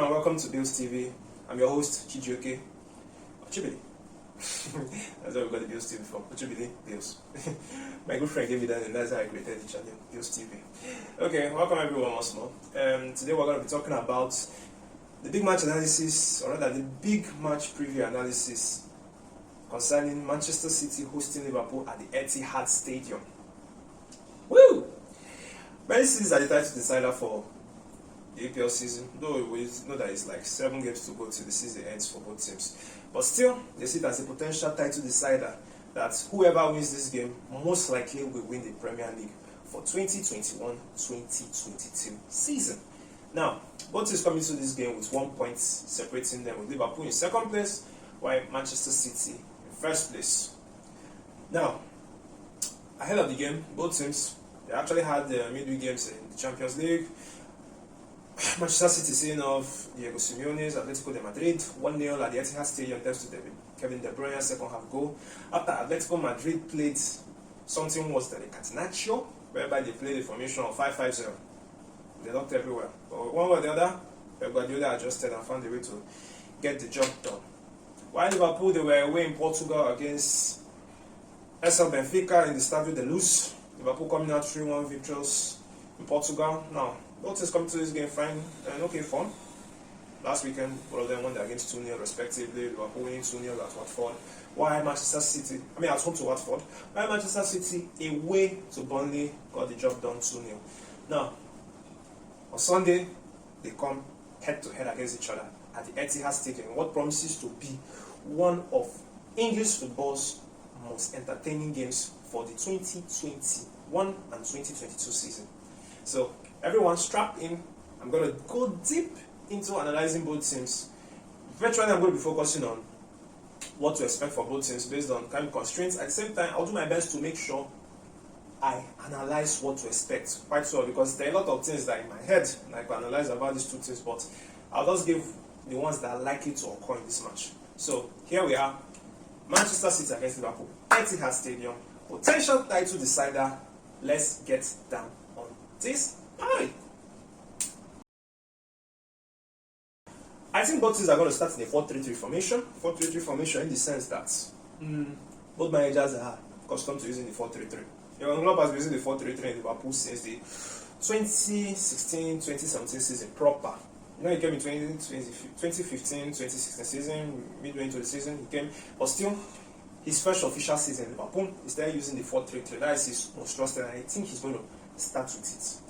and welcome to Bilz TV. I'm your host, Chijioke. Chibili. That's where we got the Bilz TV from. Chibili, Bilz. My good friend gave me that and that's how I created the channel, Bilz TV. Okay, welcome everyone once more. Today we're going to be talking about the big match analysis, or rather the big match preview analysis concerning Manchester City hosting Liverpool at the Etihad Stadium. Woo! Many cities are the title decider for the APL season, though we know that it's like 7 games to go till the season ends for both teams. But still, they see it as a potential title decider that whoever wins this game most likely will win the Premier League for 2021-2022 season. Now, both teams coming to this game with 1 point separating them, with Liverpool in second place, while Manchester City in first place. Now, ahead of the game, both teams they actually had the midweek games in the Champions League. Manchester City seeing off Diego Simeone's Atletico de Madrid 1-0 at the Etihad Stadium thanks to Kevin De Bruyne's second half goal. After Atletico Madrid played something worse than a catenaccio, whereby they played a formation of 5-5-0. They looked everywhere. But one way or the other, Pep Guardiola adjusted and found a way to get the job done. While Liverpool, they were away in Portugal against SL Benfica in the Estádio da Luz. Liverpool coming out 3-1 victorious in Portugal. Now, both teams coming to this game fine and okay form. Last weekend, both of them won against 2-0 respectively. Liverpool winning 2-0 at Watford. While Manchester City, at home to Watford. While Manchester City away to Burnley got the job done 2-0. Now, on Sunday, they come head to head against each other at the Etihad Stadium, what promises to be one of English football's most entertaining games for the 2021 and 2022 season. So, everyone strap in. I'm going to go deep into analyzing both teams. Virtually, I'm going to be focusing on what to expect for both teams based on time constraints. At the same time, I'll do my best to make sure I analyze what to expect quite well, because there are a lot of things that in my head I can analyze about these two teams, but I'll just give the ones that are likely to occur in this match. So here we are, Manchester City against Liverpool, Etihad Stadium, potential title decider. Let's get down on this party. I think both teams are going to start in a 4-3-3 formation. 4-3-3 formation in the sense that both managers are accustomed to using the 4-3-3. Jurgen Klopp has been using the 4-3-3 in Liverpool since the 2016-2017 season proper. You know, he came in 2015-2016 season, midway into the season he came, but still, his first official season in Liverpool is there using the 4-3-3. That is his most trusted, and I think he's going to start with it.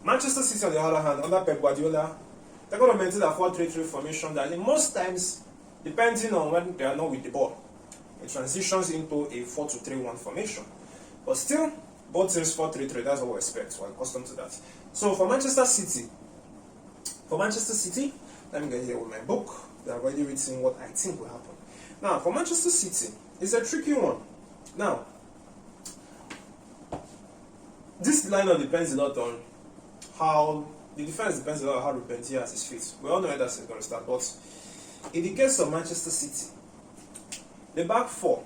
Manchester City, on the other hand, under Pep Guardiola, they're going to maintain a 4-3-3 formation that most times, depending on when they are not with the ball, it transitions into a 4-2-3-1 formation. But still, both teams 4-3-3, that's what we expect. We're accustomed to that. So for Manchester City, let me get here with my book. They're already written what I think will happen. Now, for Manchester City, it's a tricky one. Now, this lineup depends a lot on how the defense depends a lot on how Ruben Dias is fit. We all know that's going to start, but in the case of Manchester City, the back four,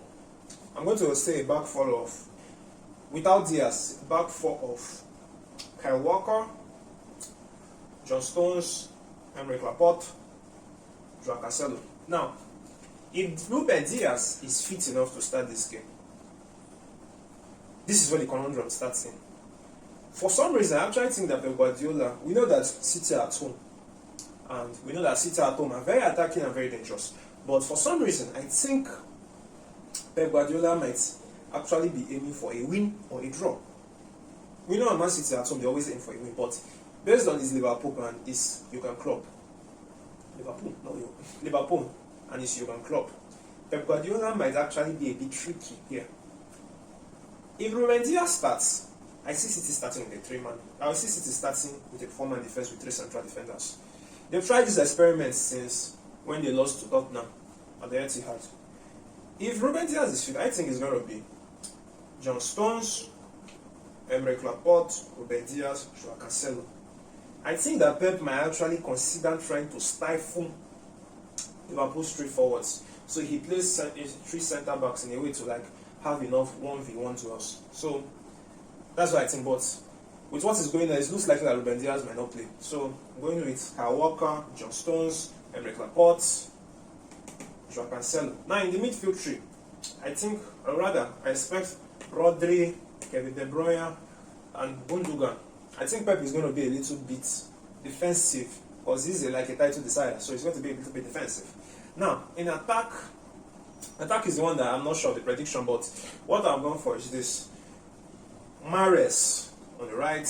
I'm going to say a back four of, without Diaz, back four of Kyle Walker, John Stones, Emre Laporte, Joao Cancelo. Now, if Ruben Dias is fit enough to start this game, this is where the conundrum starts in. For some reason, I actually think that Pep Guardiola, we know that City are at home, and we know that City at home are very attacking and very dangerous. But for some reason, I think Pep Guardiola might actually be aiming for a win or a draw. We know at Man City at home, they always aim for a win, but based on his Liverpool plan, is Jurgen Klopp. Liverpool and his Jurgen Klopp. Pep Guardiola might actually be a bit tricky here. If Ruben Dias starts, I see City starting with a 3-man. I will see City starting with a 4-man defense with 3 central defenders. They've tried this experiment since when they lost to Tottenham at the Etihad. If Ruben Dias is fit, I think it's going to be John Stones, Emre Laporte, Ruben Dias, Joao Cancelo. I think that Pep might actually consider trying to stifle Liverpool's straight forwards. So he plays 3 centre backs in a way to have enough 1v1 duels. So that's what I think. But with what is going on, it looks likely that Ruben Diaz might not play. So I'm going with Kyle Walker, John Stones, Emerick Laporte, Joao Cancelo. Now in the midfield tree, I think, or rather, I expect Rodri, Kevin De Bruyne, and Gundogan. I think Pep is going to be a little bit defensive because he's like a title decider, so he's going to be a little bit defensive. Now, in attack is the one that I'm not sure of the prediction, but what I'm going for is this. Mahrez on the right,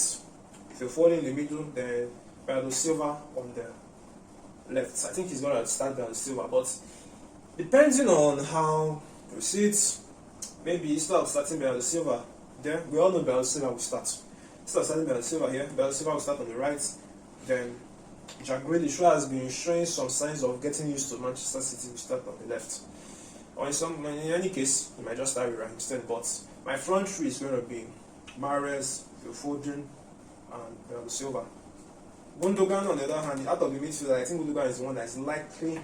Phil Foden in the middle, then Bernardo Silva on the left. I think he's going to start Bernardo Silva, but depending on how he proceeds, maybe instead of starting Bernardo Silva there, we all know Bernardo Silva will start. Instead of starting Bernardo Silva here, Bernardo Silva will start on the right, then Jack Grealish, who has been showing some signs of getting used to Manchester City, will start on the left. Or in any case, he might just start with Raheem Sterling, but my front three is going to be Mahrez, Phil Foden, and Bernardo Silva. Gundogan, on the other hand, out of the midfield, I think Gundogan is the one that is likely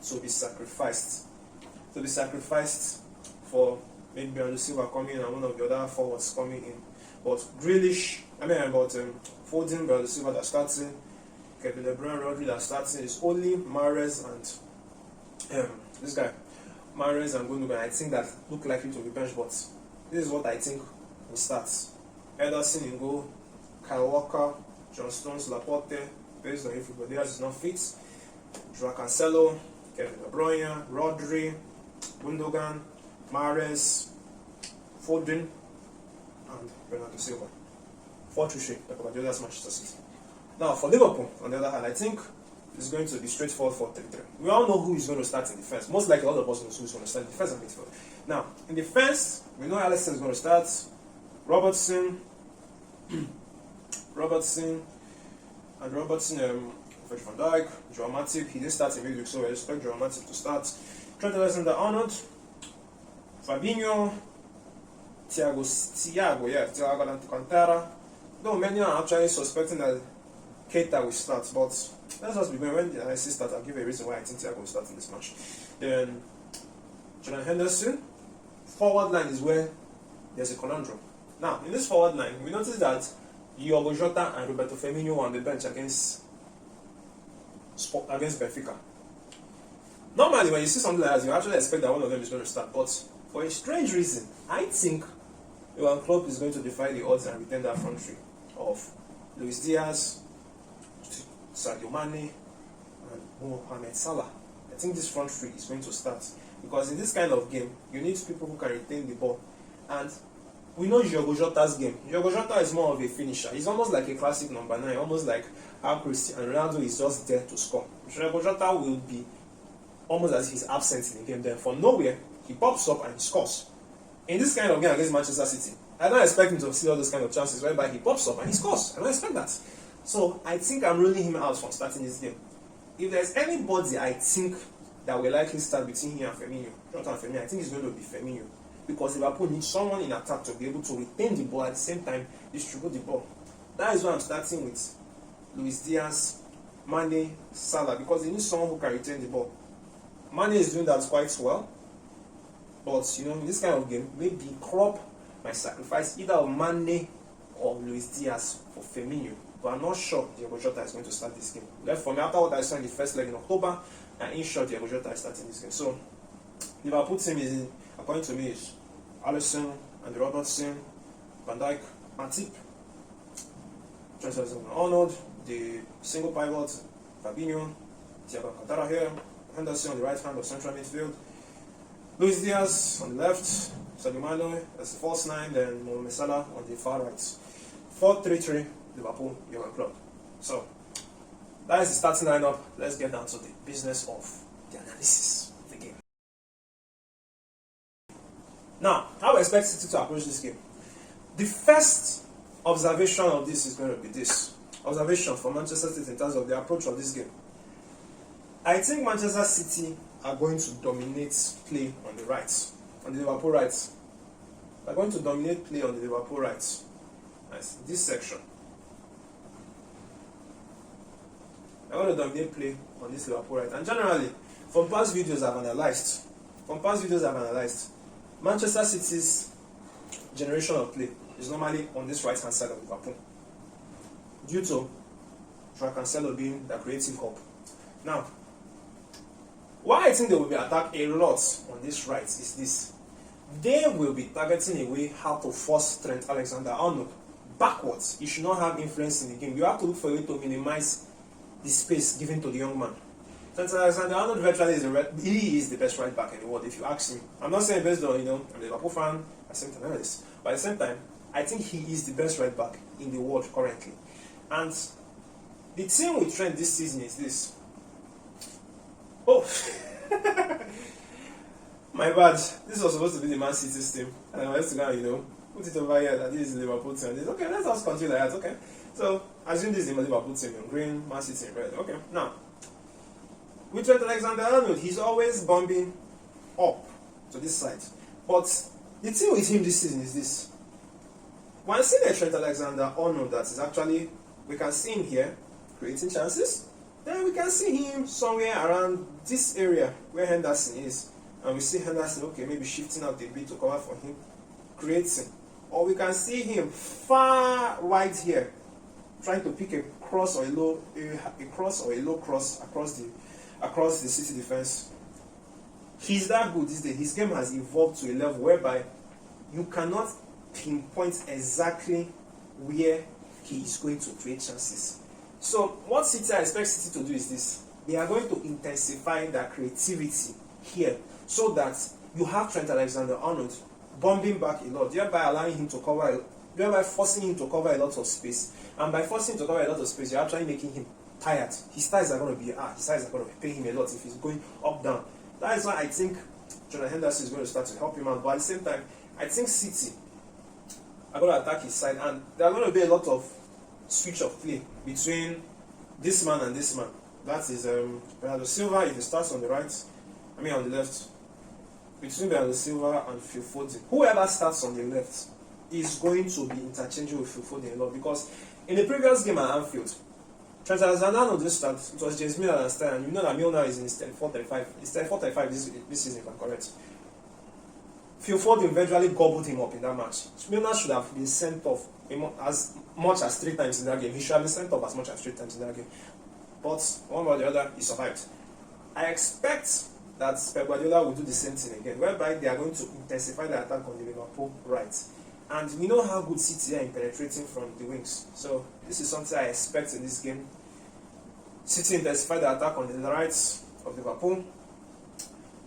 to be sacrificed. For maybe Bernardo Silva coming in and one of the other forwards coming in. But Foden, Bernardo Silva that starting, Kevin De Bruyne, Rodri that starting, is only Mahrez and this guy. Mahrez and Gundogan, I think that look likely to be benched, but this is what I think will start. Ederson in goal, Kyle Walker, John Stones, Laporte, based on if everybody else is not fit, Joao Cancelo, Kevin De Bruyne, Rodri, Gundogan, Mahrez, Foden, and Bernardo Silva. 4-3-3, like about the other Manchester City. Now for Liverpool, on the other hand, I think it's going to be straightforward 4-3-3. We all know who is going to start in defense. Most likely, all of us know who is going to start in defense and midfield. Now, in defense, we know Alisson is going to start. Robertson, Virgil van Dijk, Joao Matip. He didn't start in midweek, so I expect Joao Matip to start. Trent Alexander-Arnold, Fabinho, Thiago Alcantara. Though many are actually suspecting that Keita will start, but let's just be when I see start, I'll give a reason why I think Thiago will start in this match. Then Jordan Henderson. Forward line is where there's a conundrum. Now, in this forward line, we notice that Diogo Jota and Roberto Firmino were on the bench against Benfica. Normally, when you see something like that, you actually expect that one of them is going to start, but for a strange reason, I think Johan Klopp is going to defy the odds and retain that front three of Luis Diaz, Sadio Mane, and Mohamed Salah. I think this front three is going to start because in this kind of game, you need people who can retain the ball. And we know Diogo Jota's game. Diogo Jota is more of a finisher. He's almost like a classic number 9, almost like how Cristiano Ronaldo is just there to score. Diogo Jota will be almost as if he's absent in the game. Then from nowhere, he pops up and he scores. In this kind of game against Manchester City, I don't expect him to see all those kind of chances whereby he pops up and he scores. I don't expect that. So I think I'm ruling him out from starting this game. If there's anybody I think that will likely start between him and Firmino, I think it's going to be Firmino. Because Liverpool needs someone in attack to be able to retain the ball at the same time distribute the ball. That is why I'm starting with Luis Diaz, Mane, Salah, because they need someone who can retain the ball. Mane is doing that quite well, but in this kind of game, maybe Klopp might sacrifice either Mane or Luis Diaz for Firmino. But I'm not sure Diogo Jota is going to start this game. Left for me, after what I saw in the first leg in October, I'm not sure Diogo Jota is starting this game. So, Liverpool team is, according to me, is Alisson and Robertson, Van Dijk, Matip, Trent Alexander-Arnold, the single pivot, Fabinho, Thiago Alcantara here, Henderson on the right hand of central midfield, Luis Diaz on the left, Sadio Mane as the false 9, then Mohamed Salah on the far right. 4-3-3, Liverpool, Johan Klopp. So, that is the starting lineup. Let's get down to the business of the analysis of the game. Now, how I expect City to approach this game? The first observation of this is going to be this. Observation for Manchester City in terms of the approach of this game. I think Manchester City are going to dominate play on the right, on the Liverpool right. They're going to dominate play on the Liverpool right. Nice. This section. They're going to dominate play on this Liverpool right. And generally, from past videos I've analyzed, Manchester City's generation of play is normally on this right hand side of Liverpool. due to Joao Cancelo being the creative hub. Now, why I think they will be attacked a lot on this right is this. They will be targeting a way how to force Trent Alexander-Arnold backwards. He should not have influence in the game. You have to look for a way to minimize the space given to the young man. Trent Alexander-Arnold virtually is the best right back in the world, if you ask me. I'm not saying based on, I'm a Liverpool fan, I same time analyst, but at the same time, I think he is the best right back in the world currently. And the thing with Trent this season is this. Oh, my bad. This was supposed to be the Man City's team, and I was to go, put it over here that this is the Liverpool team. This, okay, let's just continue like that. Okay, so assume this is the Liverpool team in green, Man City in red. Okay, now with Trent Alexander-Arnold, he's always bombing up to this side. But the thing with him this season is this. When I see the Trent Alexander-Arnold that is actually, we can see him here creating chances. Then we can see him somewhere around this area where Henderson is. And we see Henderson, okay, maybe shifting out a bit to cover for him, creating. Or we can see him far right here, trying to pick a cross or a low cross across the City defense. He's that good these days. His game has evolved to a level whereby you cannot pinpoint exactly where he is going to create chances. So what City, I expect City to do is this. They are going to intensify their creativity here so that you have Trent Alexander-Arnold bombing back a lot, thereby allowing him to cover, thereby forcing him to cover a lot of space. And by forcing him to cover a lot of space, you're actually making him tired. His thighs are going to be paying him a lot if he's going up down. That is why I think Jonathan Henderson is going to start to help him out. But at the same time, I think City are going to attack his side, and there are going to be a lot of switch of play between this man and this man. That is Bernardo Silva if he starts on the right, on the left. Between Bernardo Silva and Phil Foden. Whoever starts on the left is going to be interchangeable with Phil Foden a lot, because in the previous game at Anfield, Trent Alexander-Arnold just started. It was James Milner and Stein, and you know that Milner is in his 4:35. It's 4:35 this season, if I'm correct. Phil Foden eventually gobbled him up in that match. Milner should have been sent off as much as 3 times in that game. He should have been sent off as much as 3 times in that game. But one way or the other, he survived. I expect that Pep Guardiola will do the same thing again, whereby they are going to intensify the attack on the Liverpool right. And we know how good City are in penetrating from the wings. So this is something I expect in this game. City intensify the attack on the right of Liverpool.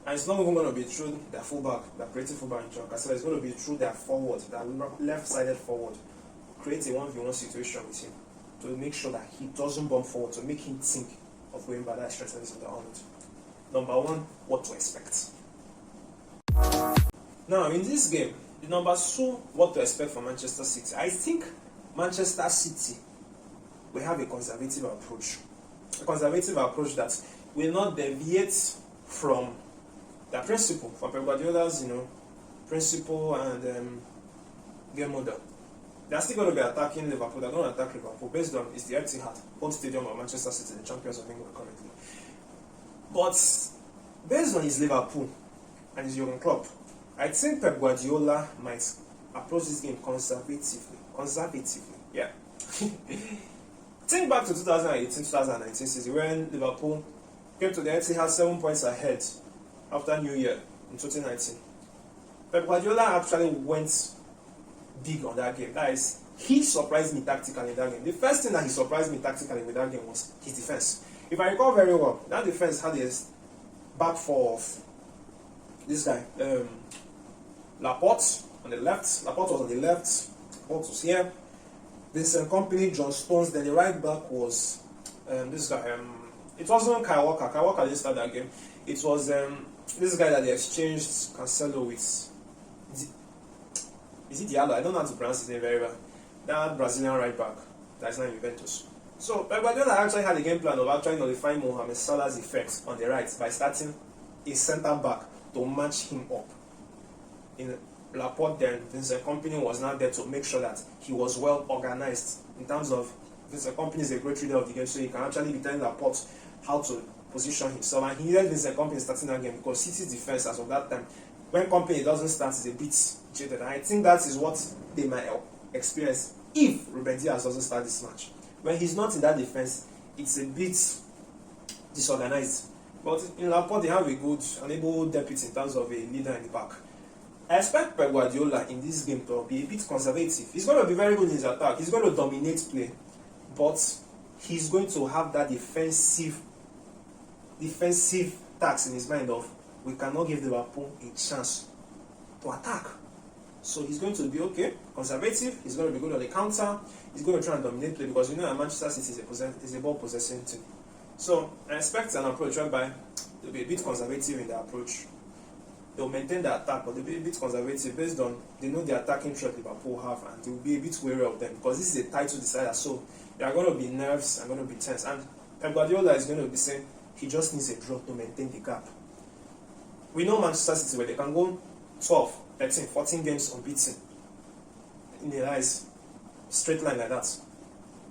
And it's not even going to be through their fullback, their creative fullback in Joao Cancelo. It's going to be through their forward, their left-sided forward. Create a 1v1 situation with him to make sure that he doesn't bomb forward, to make him think of going by that stretch of the Arnold. Number 1, what to expect. Now, in this game, the number 2, what to expect from Manchester City. I think Manchester City will have a conservative approach. A conservative approach that will not deviate from their principle, from Pep Guardiola's, principle and game model. They are still going to be attacking Liverpool. They're going to attack Liverpool based on it's the Etihad, home stadium of Manchester City, the champions of England currently. But based on his Liverpool and his Jurgen Klopp, I think Pep Guardiola might approach this game conservatively. Yeah. Think back to 2018-2019 season when Liverpool came to the Etihad 7 points ahead after New Year in 2019. Pep Guardiola actually went big on that game. That is, he surprised me tactically in that game. The first thing that he surprised me tactically with that game was his defense. If I recall very well, that defense had his back four of this guy, Laporte on the left. Laporte was on the left. Laporte was here. Vincent Kompany, John Stones. Then the right back was this guy. It wasn't Kyle Walker. Kyle Walker didn't start that game. It was this guy that they exchanged Cancelo with. Is it Diallo? I don't know how to pronounce his name very well. That Brazilian right back that's now in Juventus. So Pep Guardiola actually had a game plan of actually nullifying Mohamed Salah's effects on the right by starting a centre back to match him up. In Laporte, then Vincent Kompany was now there to make sure that he was well organized in terms of Vincent Kompany is a great reader of the game, so he can actually be telling Laporte how to position himself. And he needed Vincent Kompany starting that game because City's defense as of that time, when Kompany doesn't start, is a bit jaded. And I think that is what they might experience if Ruben Dias doesn't start this match. when he's not in that defense, it's a bit disorganized. But in Laporte, they have a good and able deputy in terms of a leader in the back. I expect Pep Guardiola in this game to be a bit conservative. He's going to be very good in his attack. He's going to dominate play, but he's going to have that defensive task in his mind of, we cannot give Liverpool a chance to attack. So he's going to be conservative. He's going to be good on the counter. He's going to try and dominate play, because Manchester City is a ball possessing team. So I expect an approach whereby they'll be a bit conservative in their approach. They'll maintain the attack, but they'll be a bit conservative based on they know the attacking threat Liverpool have, and they'll be a bit wary of them, because this is a title decider. So there are going to be nerves and going to be tense. And Pep Guardiola is going to be saying he just needs a draw to maintain the gap. We know Manchester City, where they can go 12, 13, 14 games unbeaten in the rise, straight line like that.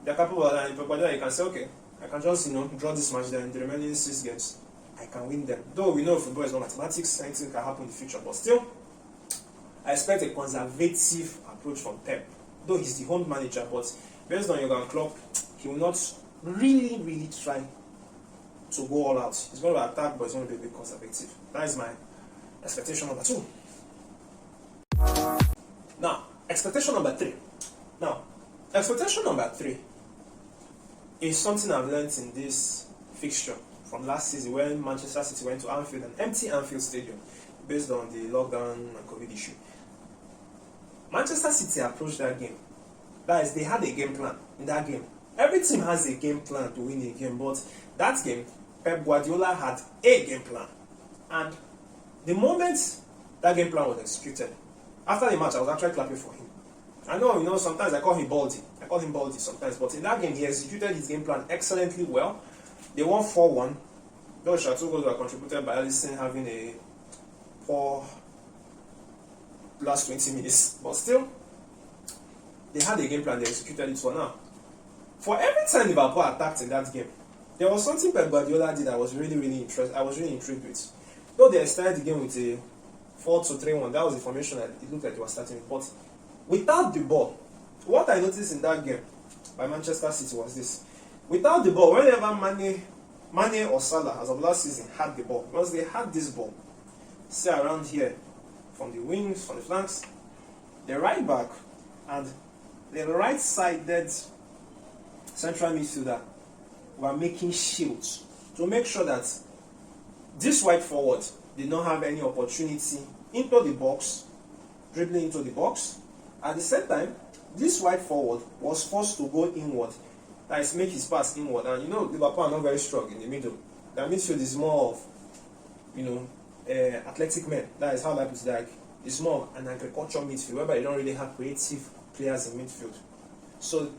They're capable of that. Pep Guardiola, you can say, okay, I can just draw this match, then in the remaining 6 games I can win them. Though we know football is not mathematics, anything can happen in the future, but still I expect a conservative approach from Pep. Though he's the home manager, but based on Jurgen Klopp, he will not really try to go all out. He's going to attack, but he's going to be a bit conservative. That is my expectation number 2. Now, expectation number 3. Now, expectation number 3 is something I've learned in this fixture from last season when Manchester City went to Anfield, an empty Anfield Stadium, based on the lockdown and COVID issue. Manchester City approached that game. That is, they had a game plan in that game. Every team has a game plan to win a game, but that game, Pep Guardiola had a game plan. And the moment that game plan was executed, after the match, I was actually clapping for him. I know, sometimes I call him Baldy. I call him Baldy sometimes, but in that game, he executed his game plan excellently well. They won 4-1. Those 2 goals were contributed by Alisson having a poor last 20 minutes. But still, they had a game plan, they executed it well. Now, for every time Liverpool attacked in that game, there was something Pep Guardiola did that was really interesting. I was really intrigued with. Though they started the game with a 4-2-3-1, that was the formation that it looked like they were starting with. But without the ball, what I noticed in that game by Manchester City was this. Without the ball, whenever Mane or Salah, as of last season, had the ball, once they had this ball, say around here, from the wings, from the flanks, the right back and the right-sided central midfielder were making shields to make sure that this wide forward did not have any opportunity into the box, dribbling into the box. At the same time, this wide forward was forced to go inward, that is, make his pass inward. And Liverpool are not very strong in the middle. Their midfield is more of, athletic men. That is how I put it. Like, it's more an agricultural midfield, whereby they don't really have creative players in midfield. So,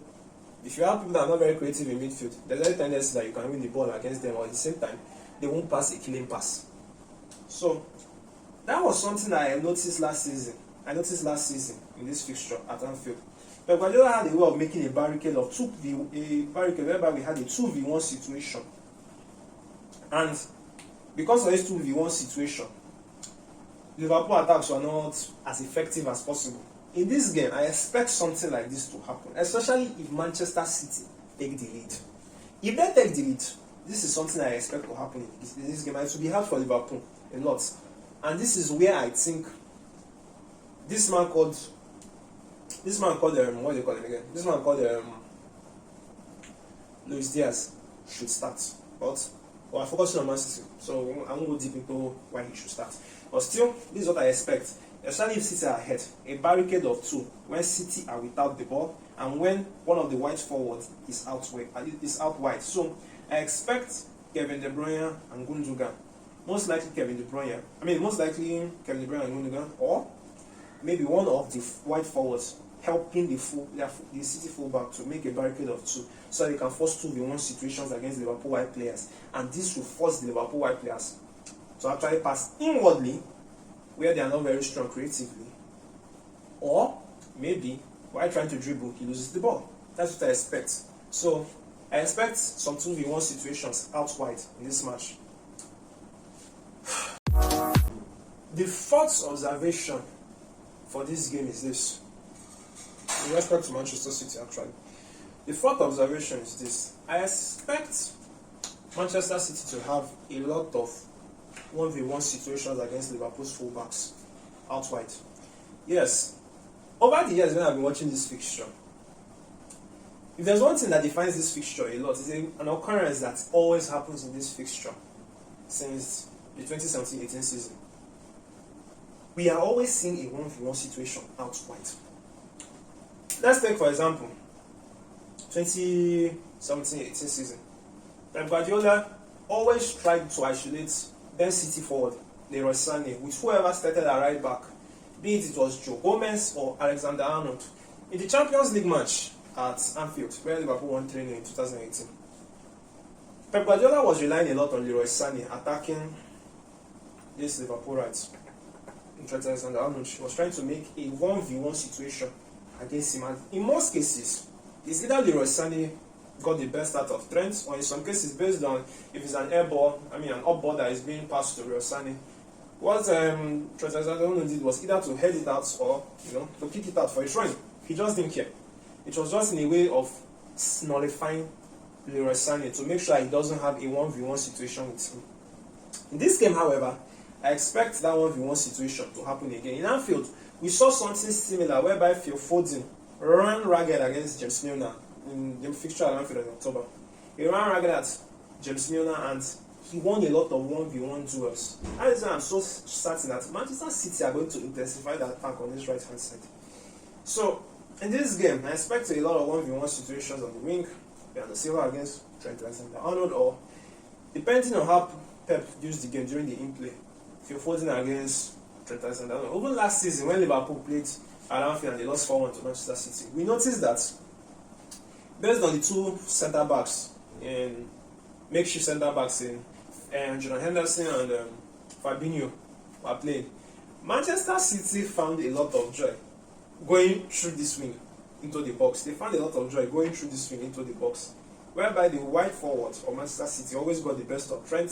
if you have people that are not very creative in midfield, there's a tendency that you can win the ball against them, or at the same time, they won't pass a killing pass. So, that was something that I noticed last season. In this fixture at Anfield. But Guardiola had a way of making a barricade of whereby we had a 2v1 situation. And because of this 2v1 situation, Liverpool attacks were not as effective as possible. In this game, I expect something like this to happen, especially if Manchester City take the lead. If they take the lead, this is something I expect to happen in this game. It will be hard for Liverpool a lot. And this is where I think this man called what do they call him again? This man called Luis Diaz should start. But I'm focusing on Man City, so I won't go deep into why he should start. But still, this is what I expect. Especially if City are ahead, a barricade of 2 when City are without the ball, and when one of the wide forwards is out wide. So I expect Kevin De Bruyne and Gundogan. Most likely Kevin De Bruyne and Gundogan, or maybe one of the wide forwards helping the City fullback to make a barricade of 2, so they can force 2v1 situations against the Liverpool wide players, and this will force the Liverpool wide players to actually pass inwardly where they are not very strong creatively, or maybe while trying to dribble he loses the ball. That's what I expect. So I expect some 2v1 situations out wide in this match. The fourth observation for this game is this, in respect to Manchester City actually. The fourth observation is this. I expect Manchester City to have a lot of 1v1 situations against Liverpool's fullbacks out wide. Yes, over the years when I've been watching this fixture, if there's one thing that defines this fixture a lot, it's an occurrence that always happens in this fixture since the 2017-18 season. We are always seeing a 1v1 situation out wide. Let's take, for example, 2017-18 season. Pep Guardiola always tried to isolate Ben City forward, Leroy Sané, with whoever started at right back, be it was Joe Gomez or Alexander Arnold. In the Champions League match at Anfield, where Liverpool won 3-0 in 2018, Pep Guardiola was relying a lot on Leroy Sané attacking this Liverpool right. Trent Alexander-Arnold was trying to make a 1v1 situation against him, and in most cases, it's either Leroy Sané got the best out of Trent, or in some cases, based on if it's an air ball, an up ball that is being passed to Leroy Sané. What Trent Alexander-Arnold did was either to head it out or to kick it out for a try. He just didn't care. It was just in a way of nullifying Leroy Sané to make sure he doesn't have a 1v1 situation with him. In this game, however, I expect that 1v1 situation to happen again. In Anfield, we saw something similar whereby Phil Foden ran ragged against James Milner in the fixture at Anfield in October. He ran ragged at James Milner and he won a lot of 1v1 duels. That is why I'm so certain that Manchester City are going to intensify the attack on this right hand side. So, in this game, I expect a lot of 1v1 situations on the wing, Bernardo Silva against Trent Alexander-Arnold, or depending on how Pep used the game during the in-play, Phil Foden against Trent Alexander-Arnold. Even last season, when Liverpool played at Anfield and they lost 4-1 to Manchester City, we noticed that based on the two centre-backs, in makeshift centre-backs in Jordan Henderson and Fabinho were playing, Manchester City found a lot of joy going through this wing into the box. They found a lot of joy going through this wing into the box, whereby the wide forward of Manchester City always got the best of Trent,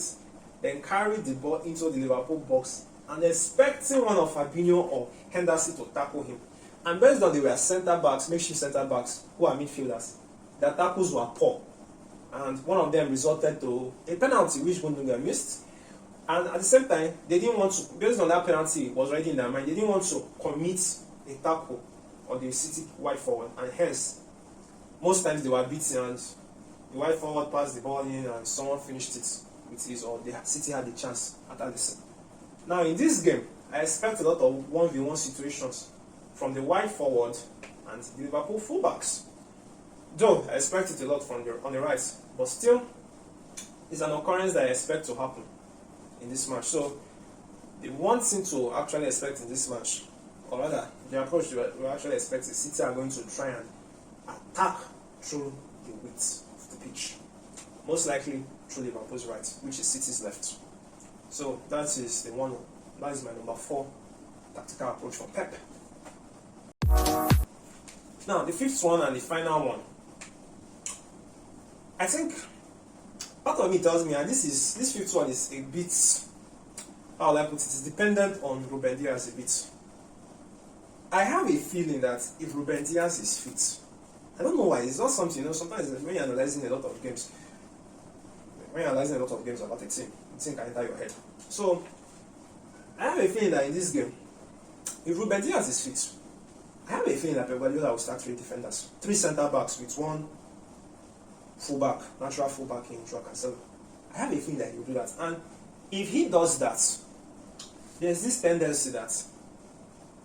then carried the ball into the Liverpool box and expecting one of Fabinho or Henderson to tackle him. And based on they were centre-backs, makeshift centre-backs, who are midfielders, their tackles were poor. And one of them resulted to a penalty which Gundogan missed. And at the same time, they didn't want to, based on that penalty was already in their mind, they didn't want to commit a tackle on the City wide forward. And hence, most times they were beaten and the wide forward passed the ball in and someone finished it with his, or the City had the chance at Alisson. Now in this game, I expect a lot of 1v1 situations from the wide forward and the Liverpool fullbacks. Though I expect it a lot from on the right, but still, it's an occurrence that I expect to happen in this match. So the one thing to actually expect in this match, or rather the approach we actually expect is City are going to try and attack through the width of the pitch. Most likely through Liverpool's right, which is City's left. So that is the one. That is my number 4 tactical approach for Pep. Now the fifth one and the final one. I think part of me tells me, and this fifth one is a bit, how will I put it, it's dependent on Ruben Dias a bit. I have a feeling that if Ruben Dias is fit, I don't know why, it's not something, sometimes when you're analysing a lot of games, about a team can enter your head. So, I have a feeling that in this game, if Ruben Dias is fit, I have a feeling that Pep Guardiola will start 3 defenders, 3 centre-backs with 1 fullback, natural fullback in Joao Cancelo. I have a feeling that he will do that. And if he does that, there's this tendency that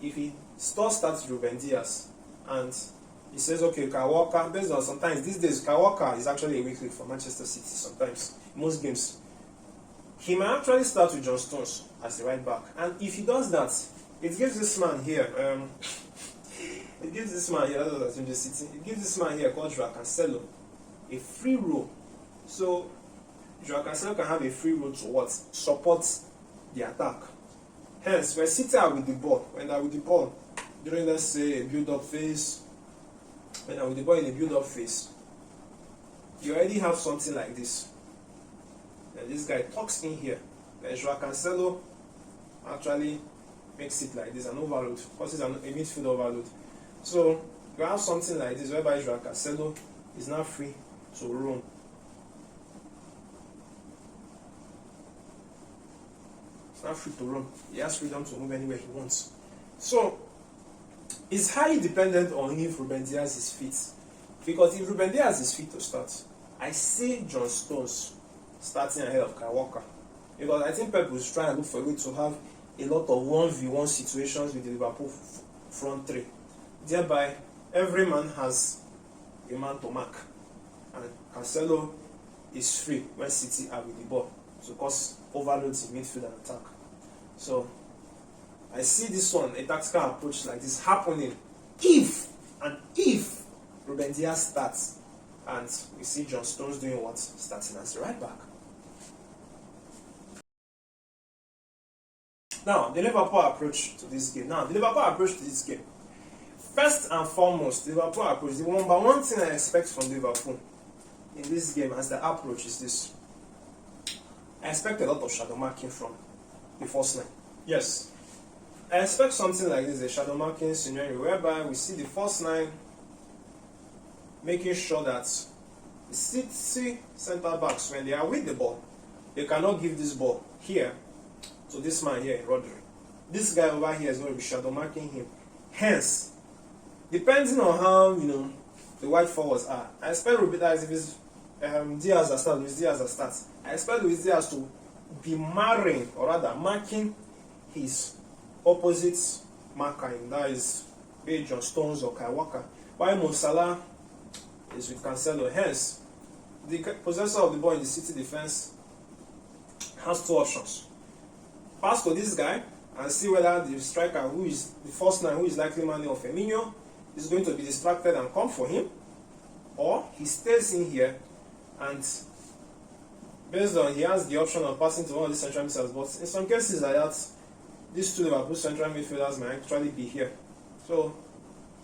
if he starts Ruben Dias and he says, okay, Kyle Walker, based on sometimes these days, Kyle Walker is actually a weak link for Manchester City sometimes, most games. He might actually start with John Stones as the right back. And if he does that, it gives this man here, it gives this man here called Joao Cancelo a free role. So Joao Cancelo can have a free role to what? Support the attack. Hence, when City are with the ball, during, let's say, a build-up phase, when they're with the ball in a build-up phase, you already have something like this. And this guy tucks in here. Then Joao Cancelo actually makes it like this, an overload, causes a midfield overload. So you have something like this whereby Joao Cancelo is now free to roam. It's now free to roam. He has freedom to move anywhere he wants. So it's highly dependent on if Ruben Dias is fit. Because if Ruben Dias is fit to start, I see John Stones starting ahead of Kyle Walker. Because I think Pep will try and look for a way to have a lot of 1v1 situations with the Liverpool front three. Thereby, every man has a man to mark. And Cancelo is free when City are with the ball to cause overloads in midfield and attack. So, I see this one, a tactical approach like this happening if Ruben Dias starts and we see John Stones doing what? Starting as the right back. Now, the Liverpool approach to this game. First and foremost, the Liverpool approach. The number one thing I expect from Liverpool in this game as the approach is this. I expect a lot of shadow marking from the first line. Yes. I expect something like this, a shadow marking scenario, whereby we see the first line making sure that the City centre-backs, when they are with the ball, they cannot give this ball here to this man here, Rodri. This guy over here is going to be shadow marking him. Hence, depending on how the white forwards are, I expect Ruben Dias, if it's Diaz that starts, Luis Diaz that starts, I expect Luis Diaz to be marrying, or rather marking his opposite marker, and that is be John Stones or Kyle Walker. While Mo Salah is with Cancelo. Hence, the possessor of the ball in the City defense has two options. Pass to this guy and see whether the striker, who is the first line, who is likely Mane or Firmino, is going to be distracted and come for him, or he stays in here and based on he has the option of passing to one of the central midfielders. But in some cases like that, these two Liverpool central midfielders might actually be here. So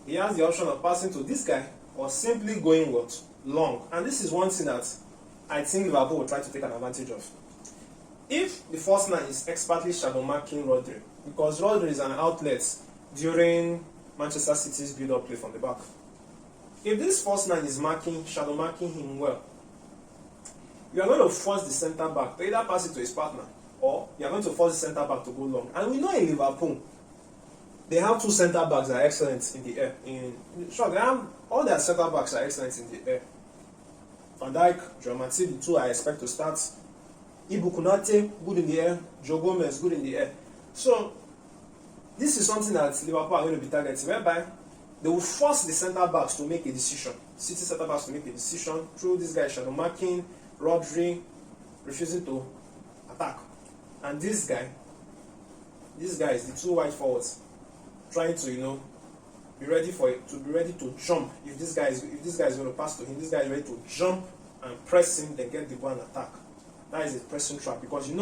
he has the option of passing to this guy or simply going what? Long. And this is one thing that I think Liverpool will try to take an advantage of. If the first line is expertly shadow marking Rodri, because Rodri is an outlet during Manchester City's build-up play from the back. If this first line is shadow marking him well, you are going to force the centre back to either pass it to his partner, or you are going to force the centre back to go long. And we know in Liverpool, they have two centre backs that are excellent in the air. All their centre backs are excellent in the air. Van Dijk, Joao Matip, the two I expect to start. Ibu Konate, good in the air. Joe Gomez, good in the air. So, this is something that Liverpool are going to be targeting, whereby they will force the centre backs to make a decision. City centre backs to make a decision through this guy shadow marking, Rodri refusing to attack. And this guy is the two white forwards trying to be ready to jump. If this guy is going to pass to him, this guy is ready to jump and press him, then get the ball and attack. That is a pressing trap, because in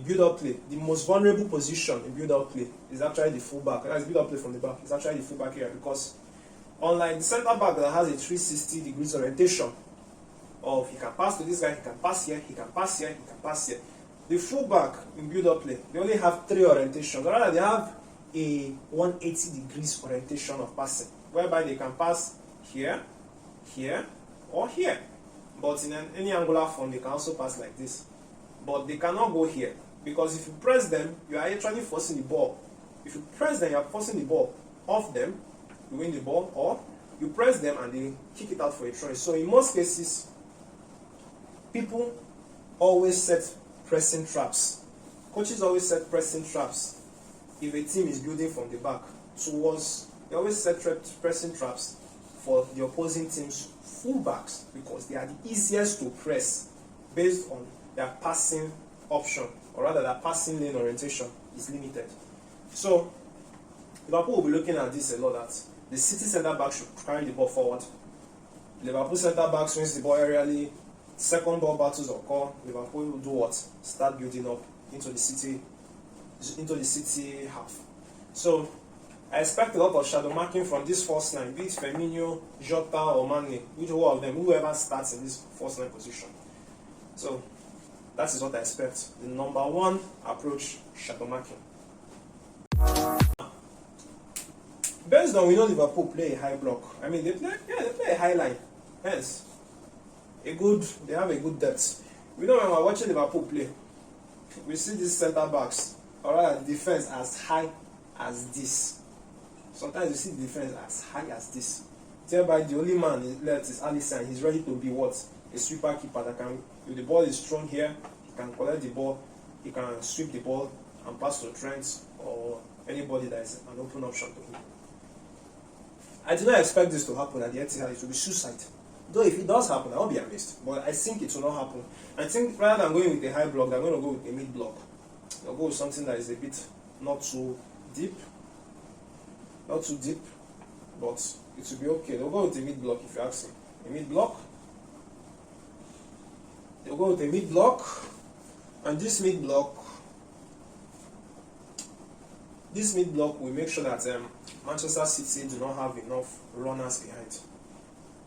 build-up play, the most vulnerable position in build-up play is actually the full-back. That is build-up play from the back. It's actually the full-back area, because unlike the centre-back that has a 360 degrees orientation of he can pass to this guy, he can pass here, he can pass here, he can pass here. The full-back in build-up play, they only have three orientations. Rather, they have a 180 degrees orientation of passing, whereby they can pass here, here, or here. But in any angular form, they can also pass like this. But they cannot go here, because if you press them, you are actually forcing the ball. If you press them, you are forcing the ball off them, you win the ball, or you press them and they kick it out for a try. So in most cases, people always set pressing traps. Coaches always set pressing traps. If a team is building from the back towards, they always set pressing traps for the opposing team's fullbacks, because they are the easiest to press based on their passing option, or rather their passing lane orientation is limited. So Liverpool will be looking at this a lot, that the City centre back should carry the ball forward. Liverpool centre back swings the ball aerially. Second ball battles occur. Liverpool will do what? Start building up into the City half. So I expect a lot of shadow marking from this first line, be it Firmino, Jota, or Mane, whichever of them, whoever starts in this first line position. So that is what I expect. The number one approach, shadow marking. Based on we know Liverpool play a high block. I mean they play a high line. Hence, they have a good depth. We know when we're watching Liverpool play, we see these centre backs, or rather defense as high as this. Sometimes you see the defense as high as this. Thereby, the only man left is Alisson. He's ready to be what? A sweeper keeper that can, if the ball is strong here, he can collect the ball, he can sweep the ball and pass to Trent or anybody that is an open option to him. I do not expect this to happen at the Etihad. It will be suicide. Though if it does happen, I won't be amazed. But I think it will not happen. I think rather than going with a high block, they're going to go with a mid block. They'll go with something that is a bit not too deep. Not too deep, but it will be okay. They'll go with a mid block if you ask me. A mid block. They'll go with a mid block. And this mid block will make sure that Manchester City do not have enough runners behind.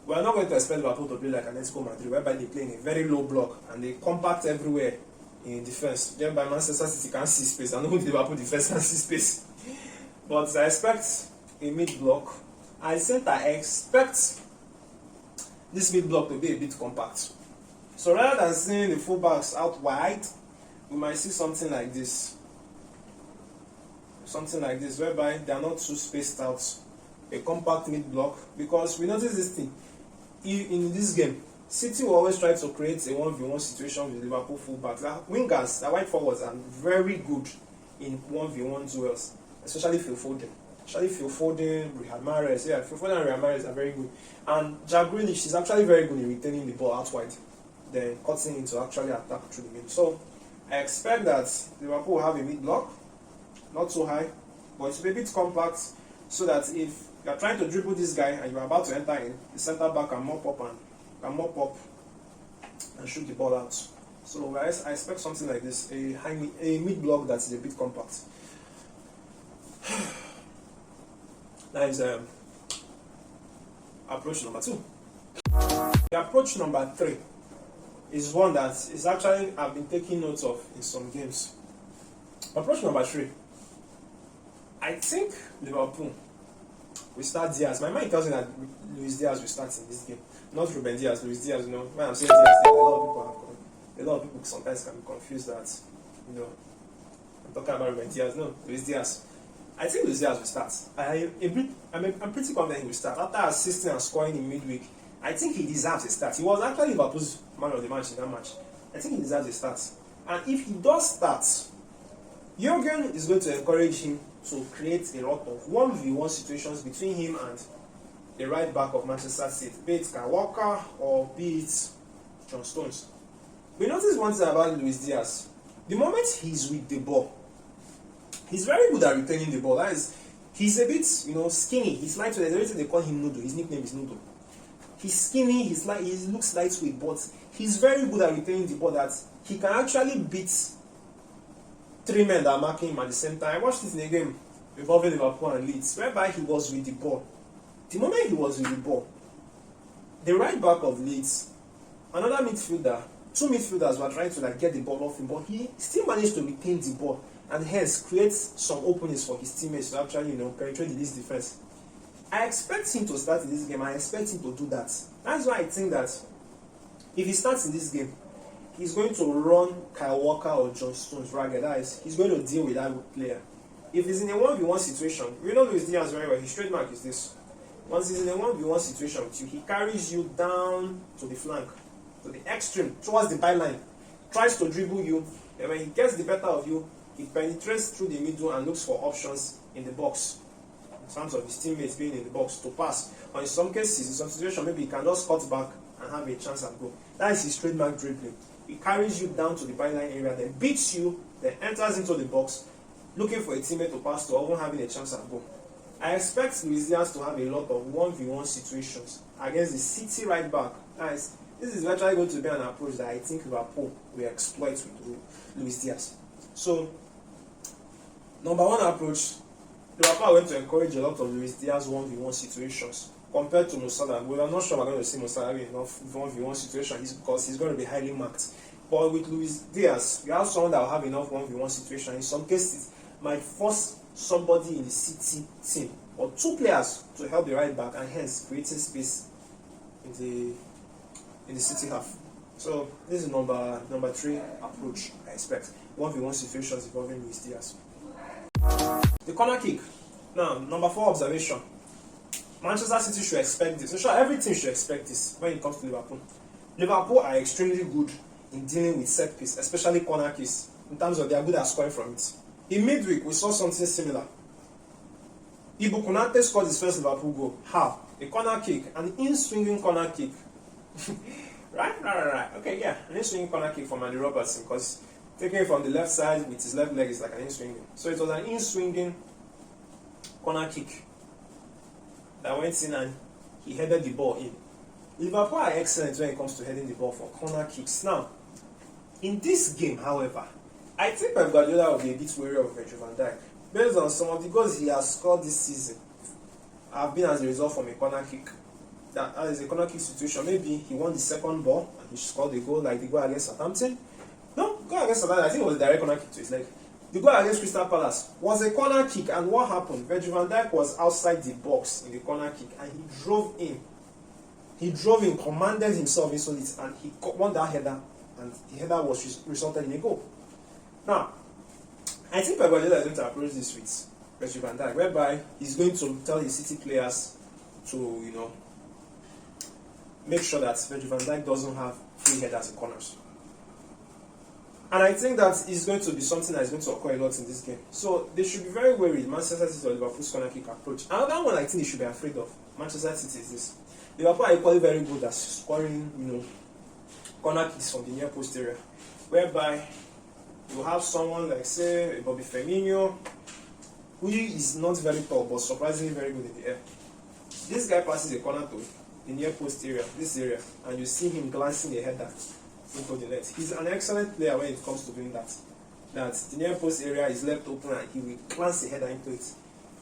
We are not going to expect Liverpool to play like Atletico Madrid, whereby they play in a very low block and they compact everywhere in defense. Thereby Manchester City can see space, and only Liverpool defense can see space. But I expect a mid block. I expect this mid block to be a bit compact. So rather than seeing the fullbacks out wide, we might see something like this. Something like this, whereby they are not too spaced out. A compact mid block, because we notice this thing. In this game, City will always try to create a 1v1 situation with Liverpool fullbacks. The wingers, the wide forwards, are very good in 1v1 duels, especially Phil Foden. Riyad Mahrez, Phil Foden and Riyad Mahrez are very good. And Jack Grealish is actually very good in retaining the ball out wide, then cutting into actually attack through the middle. So I expect that Liverpool will have a mid block, not so high, but it's a bit compact, so that if you are trying to dribble this guy and you are about to enter in, the centre back can mop up and shoot the ball out. So I expect something like this, a mid block that is a bit compact. That is approach number 2. The approach number 3 is one that is actually I've been taking notes of in some games. Approach number 3. I think Liverpool will start Diaz. My mind tells me that Luis Diaz will start in this game. Not Ruben Diaz, Luis Diaz. When I'm saying Diaz, a lot of people sometimes can be confused that, I'm talking about Ruben Diaz. No, Luis Diaz. I think Luis Diaz will start. I'm pretty confident he will start. After assisting and scoring in midweek, I think he deserves a start. He was actually Liverpool's man of the match in that match. I think he deserves a start. And if he does start, Jurgen is going to encourage him to create a lot of 1v1 situations between him and the right back of Manchester City, be it Kyle Walker or be it John Stones. We notice one thing about Luis Diaz. The moment he's with the ball, he's very good at retaining the ball. That is, he's a bit, skinny. He's lightweight. There's a reason they call him Noodle. His nickname is Noodle. He's skinny. He looks lightweight, but he's very good at retaining the ball. That he can actually beat 3 men that are marking him at the same time. I watched this in a game involving Liverpool and Leeds, whereby he was with the ball. The moment he was with the ball, the right back of Leeds, another midfielder, 2 midfielders were trying to get the ball off him, but he still managed to retain the ball and hence create some openings for his teammates to actually penetrate the Leeds defense. I expect him to start in this game. I expect him to do that. That's why I think that if he starts in this game, he's going to run Kyle Walker or John Stones ragged. That is, he's going to deal with that player. If he's in a 1v1 situation, we know Luis Diaz very well. His trademark is this. Once he's in a 1v1 situation with you, he carries you down to the flank, to the extreme, towards the byline, tries to dribble you, and when he gets the better of you, he penetrates through the middle and looks for options in the box, in terms of his teammates being in the box to pass. Or in some cases, in some situations, maybe he can just cut back and have a chance at goal. That is his trademark dribbling. He carries you down to the byline area, then beats you, then enters into the box, looking for a teammate to pass to, or even having a chance at goal. I expect Luis Diaz to have a lot of 1v1 situations against the City right back. Guys, this is actually going to be an approach that I think Liverpool will exploit with Luis Diaz. So, number 1 approach, Liverpool are going to encourage a lot of Luis Diaz 1v1 situations compared to Musala. Well, I'm not sure we're going to see Musala in enough 1v1 situation because he's going to be highly marked. But with Luis Diaz, you have someone that will have enough 1v1 situation. In some cases, might force somebody in the City team or 2 players to help the right back and hence creating space in the in the City half. So this is number 3 approach I expect. 1v1 situations involving Luis Diaz. The corner kick. Now, number 4 observation. Manchester City should expect this. I'm sure every team should expect this when it comes to Liverpool. Liverpool are extremely good in dealing with set piece, especially corner kicks, in terms of they are good at scoring from it. In midweek, we saw something similar. Ibu Konate scored his first Liverpool goal. How? A corner kick, an in-swinging corner kick. Right. Okay, yeah, an in-swinging corner kick from Andy Robertson, because taking it from the left side with his left leg is like an in-swinging. So it was an in-swinging corner kick that went in and he headed the ball in. Liverpool are excellent when it comes to heading the ball for corner kicks. Now, in this game, however, I think Pep Guardiola will be a bit wary of Virgil van Dijk. Based on some of the goals he has scored this season, have been as a result from a corner kick. That is a corner kick situation. Maybe he won the second ball and he scored a goal like the goal against Southampton. No, goal against Southampton, I think it was a direct corner kick to his leg. The goal against Crystal Palace was a corner kick, and what happened? Virgil van Dijk was outside the box in the corner kick and he drove in. He drove in, commanded himself into it, and he won that header, and the header was resulted in a goal. Now, I think Pep Guardiola is going to approach this with Virgil van Dijk, whereby he's going to tell his City players to, make sure that Virgil van Dijk doesn't have free headers in corners. And I think that is going to be something that is going to occur a lot in this game. So they should be very worried, Manchester City or Liverpool's corner kick approach. Another one I think they should be afraid of, Manchester City, is this. Liverpool are equally very good at scoring, corner kicks from the near post area, whereby you have someone like, say, Bobby Firmino, who is not very tall but surprisingly very good in the air. This guy passes a corner to the near post area, this area, and you see him glancing a header into the net. He's an excellent player when it comes to doing that. That the near post area is left open and he will glance a header into it.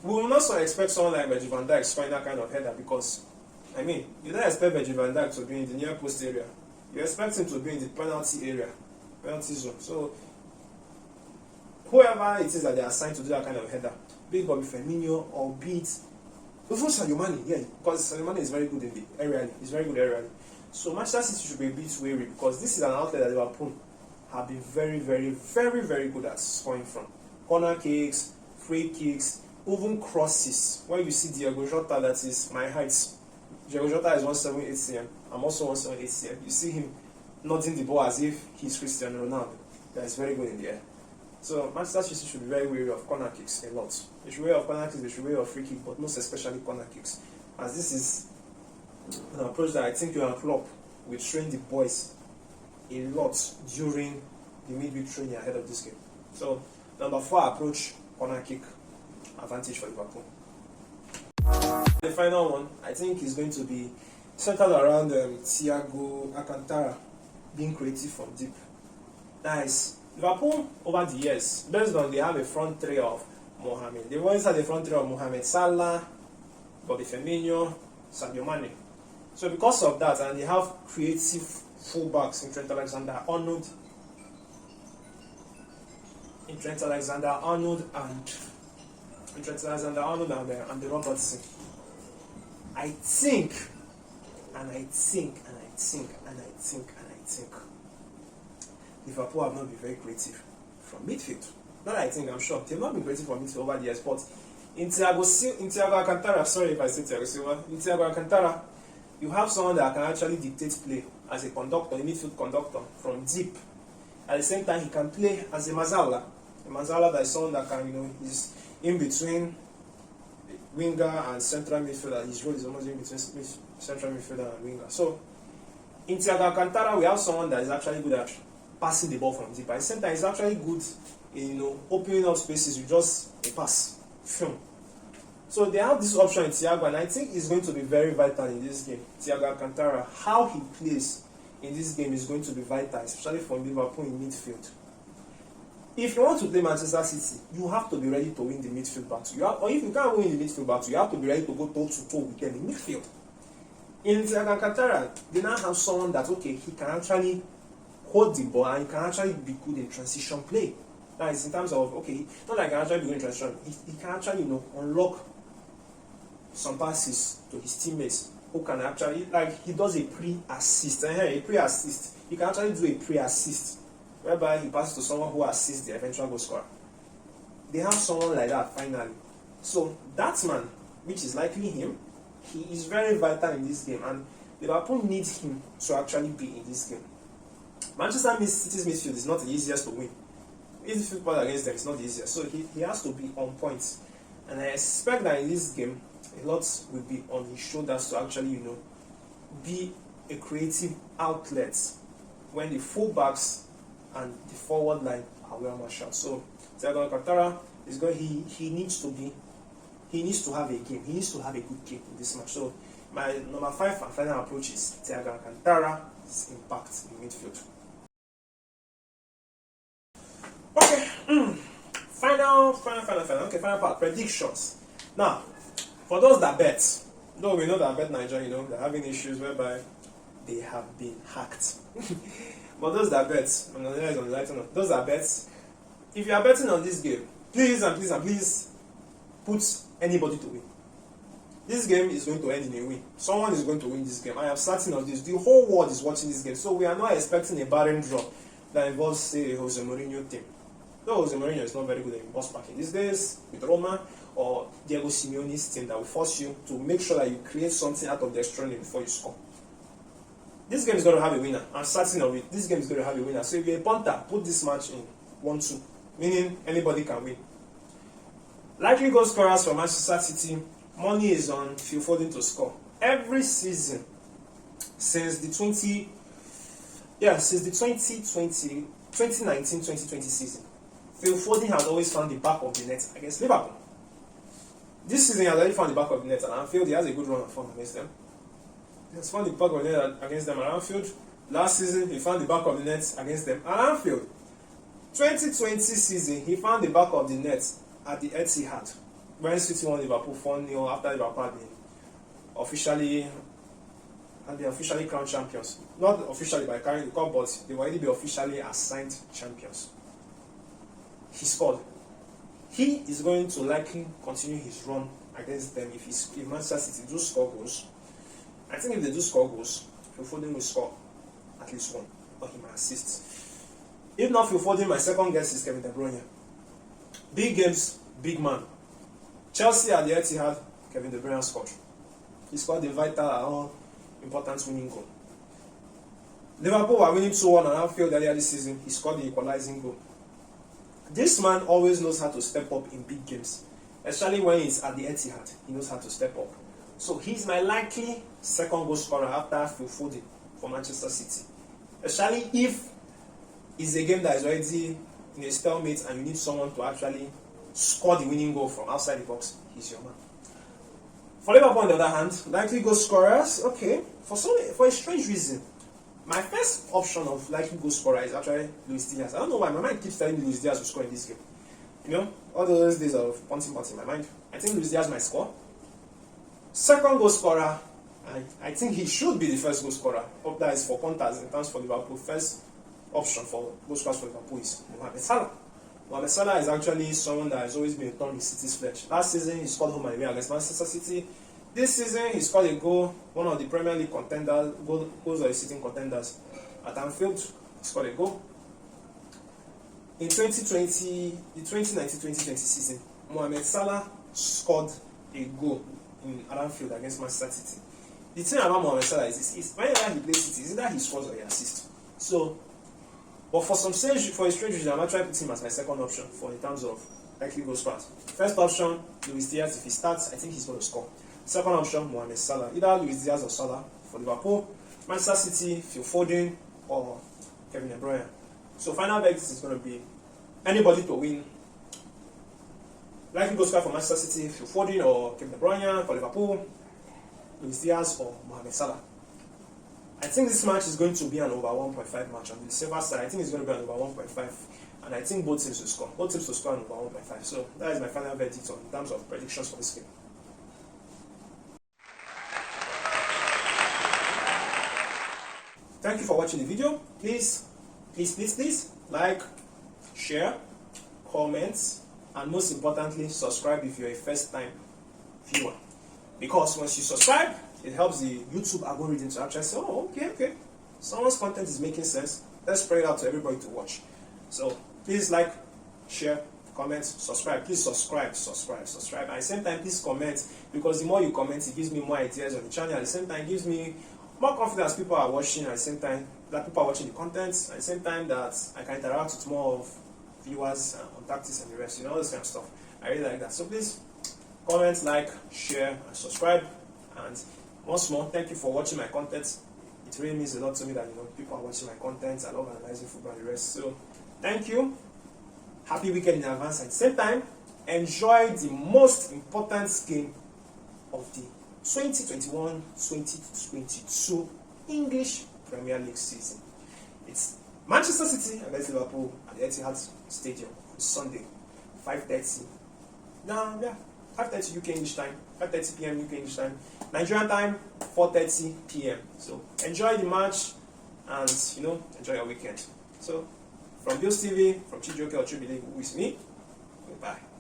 We will not so expect someone like Virgil van Dijk scoring that kind of header, because you don't expect Virgil van Dijk to be in the near post area. You expect him to be in the penalty area, penalty zone. So whoever it is that they are assigned to do that kind of header, be it Bobby Firmino or be it even Sadio Mane, because Sadio Mane is very good in the area. He's very good aerially. So Manchester City should be a bit wary, because this is an outlet that Liverpool have been very, very, very, very good at scoring from. Corner kicks, free kicks, even crosses. When you see Diego Jota, that is my height. Diego Jota is 178 cm. I'm also 178 cm. You see him nodding the ball as if he's Cristiano Ronaldo. That is very good in the air. So Manchester City should be very wary of corner kicks a lot. They should be wary of corner kicks, they should be wary of free kicks, but most especially corner kicks. As this is an approach that I think Jurgen Klopp will train the boys a lot during the midweek training ahead of this game. So number 4 approach, corner kick, advantage for Liverpool. The final one, I think, is going to be centered around Thiago Alcantara being creative from deep. Nice. Liverpool, over the years, based on they have a front three of Mohamed. They always had a front three of Mohamed Salah, Bobby Firmino, Sadio Mane. So because of that, and they have creative fullbacks in Trent Alexander-Arnold, and Robertson. I think Liverpool have not been very creative from midfield. Not I think, I'm sure. They've not been creative from midfield over the years, but in Thiago Alcantara, sorry if I say Thiago Silva, in Thiago Alcantara, you have someone that can actually dictate play as a conductor, a midfield conductor from deep. At the same time, he can play as a Mazzala. A Mazzala that is someone that can, is in between winger and central midfielder. His role is almost in between central midfielder and winger. So, in Thiago Alcantara, we have someone that is actually good at passing the ball from deep. At the same time, he's actually good in opening up spaces with just a pass. So they have this option in Thiago, and I think it's going to be very vital in this game. Thiago Alcantara, how he plays in this game is going to be vital, especially for Liverpool in midfield. If you want to play Manchester City, you have to be ready to win the midfield battle. Or if you can't win the midfield battle, you have to be ready to go toe-to-toe with them in midfield. In Thiago Alcantara, they now have someone that, he can actually hold the ball and he can actually be good in transition play. That is in terms of, not like he can actually be good in transition, he can actually, unlock some passes to his teammates who can actually, like, he does a pre-assist. A pre-assist. He can actually do a pre-assist, whereby he passes to someone who assists the eventual goal scorer. They have someone like that finally. So that man, which is likely him, he is very vital in this game, and Liverpool needs him to actually be in this game. Manchester City's midfield is not the easiest to win. Easy football against them is not the easiest, so he has to be on point. And I expect that in this game, a lot will be on his shoulders to actually, be a creative outlet when the fullbacks and the forward line are well marshaled. So Thiago Alcantara is going. He needs to have a game. He needs to have a good game in this match. So my number 5 and final approach is Thiago Alcantara's impact in midfield. Okay, final. Okay, final part, predictions. Now, for those that bet, though we know that Bet Nigeria, they're having issues whereby they have been hacked. But those that bet, those that bet, if you are betting on this game, please put anybody to win. This game is going to end in a win. Someone is going to win this game. I am certain of this. The whole world is watching this game, so we are not expecting a barren draw that involves, say, a Jose Mourinho team. Though Jose Mourinho is not very good at boss packing these days with Roma, or Diego Simeone's team that will force you to make sure that you create something out of the extraordinary before you score. This game is going to have a winner. I'm certain of it. This game is going to have a winner. So if you're a punter, put this match in 1-2, meaning anybody can win. Likely goal scorers for Manchester City, money is on Phil Foden to score. Every season since the 2019-2020 season, Phil Foden has always found the back of the net against Liverpool. This season he has already found the back of the net at Anfield. He has a good run of form against them. He has found the back of the net against them at Anfield. Last season he found the back of the net against them at Anfield. 2020 season he found the back of the net at the Etihad when City won Liverpool 4-0 after Liverpool had been officially crowned champions. Not officially by carrying the cup, but they will already be officially assigned champions. He scored. He is going to likely continue his run against them if Manchester City do score goals. I think if they do score goals, Phil Foden will score at least one, or he might assist. If not Phil Foden, my second guess is Kevin De Bruyne. Big games, big man. Chelsea at the Etihad, Kevin De Bruyne scored. He scored the vital, important winning goal. Liverpool were winning 2-1 at Anfield earlier this season. He scored the equalizing goal. This man always knows how to step up in big games, especially when he's at the Etihad. He knows how to step up. So he's my likely second goal scorer after Phil Foden for Manchester City. Especially if it's a game that is already in a stalemate and you need someone to actually score the winning goal from outside the box. He's your man. For Liverpool, on the other hand, likely goal scorers, okay, for a strange reason, my first option of likely goal scorer is actually Luis Diaz. I don't know why my mind keeps telling me Luis Diaz will score in this game. All those days of punting in my mind. I think Luis Diaz might score. Second goal scorer, I think he should be the first goal scorer. Hope that is for punters in terms for Liverpool. First option for goal scorers for Liverpool is Mohamed Salah. Mohamed Salah is actually someone that has always been a thorn in City's flesh. Last season he scored home and away against Manchester City. This season he scored a goal, one of the Premier League contenders, goals of the sitting contenders at Anfield. He scored a goal. In the 2019-2020 season, Mohamed Salah scored a goal in Anfield against Manchester City. The thing about Mohamed Salah is whenever he plays City, is either he scores or he assists. So, but for a strange reason, I'm actually putting him as my second option in terms of likely goal scorers. First option, Luis Diaz. If he starts, I think he's going to score. Second option, Mohamed Salah. Either Luis Diaz or Salah for Liverpool. Manchester City, Phil Foden or Kevin De Bruyne. So final verdict is going to be anybody to win. Likely goal scorer for Manchester City, Phil Foden or Kevin De Bruyne. For Liverpool, Luis Diaz or Mohamed Salah. I think this match is going to be an over 1.5 match. On the safer side, I think it's going to be an over 1.5. And I think both teams will score. Both teams will score an over 1.5. So that is my final verdict in terms of predictions for this game. Thank you for watching the video. Please like, share, comment, and most importantly, subscribe if you're a first-time viewer. Because once you subscribe, it helps the YouTube algorithm to actually say, oh, okay, someone's content is making sense. Let's spread it out to everybody to watch. So please like, share, comment, subscribe. Please subscribe. And at the same time, please comment, because the more you comment, it gives me more ideas on the channel. At the same time, it gives me more confidence people are watching. At the same time, that people are watching the content. At the same time, that I can interact with more of viewers and contactees and the rest. All this kind of stuff. I really like that. So please comment, like, share, and subscribe. And once more, thank you for watching my content. It really means a lot to me that people are watching my content. I love analyzing football and the rest. So thank you. Happy weekend in advance. At the same time, enjoy the most important game of the 2021-2022 English Premier League season. It's Manchester City against Liverpool at the Etihad Stadium on Sunday, 5:30. Now, 5:30 UK English time, 5:30 p.m. UK English time. Nigerian time, 4:30 p.m. So enjoy the match and enjoy your weekend. So from Bilz TV, from Chijioke Ochubile with me, goodbye.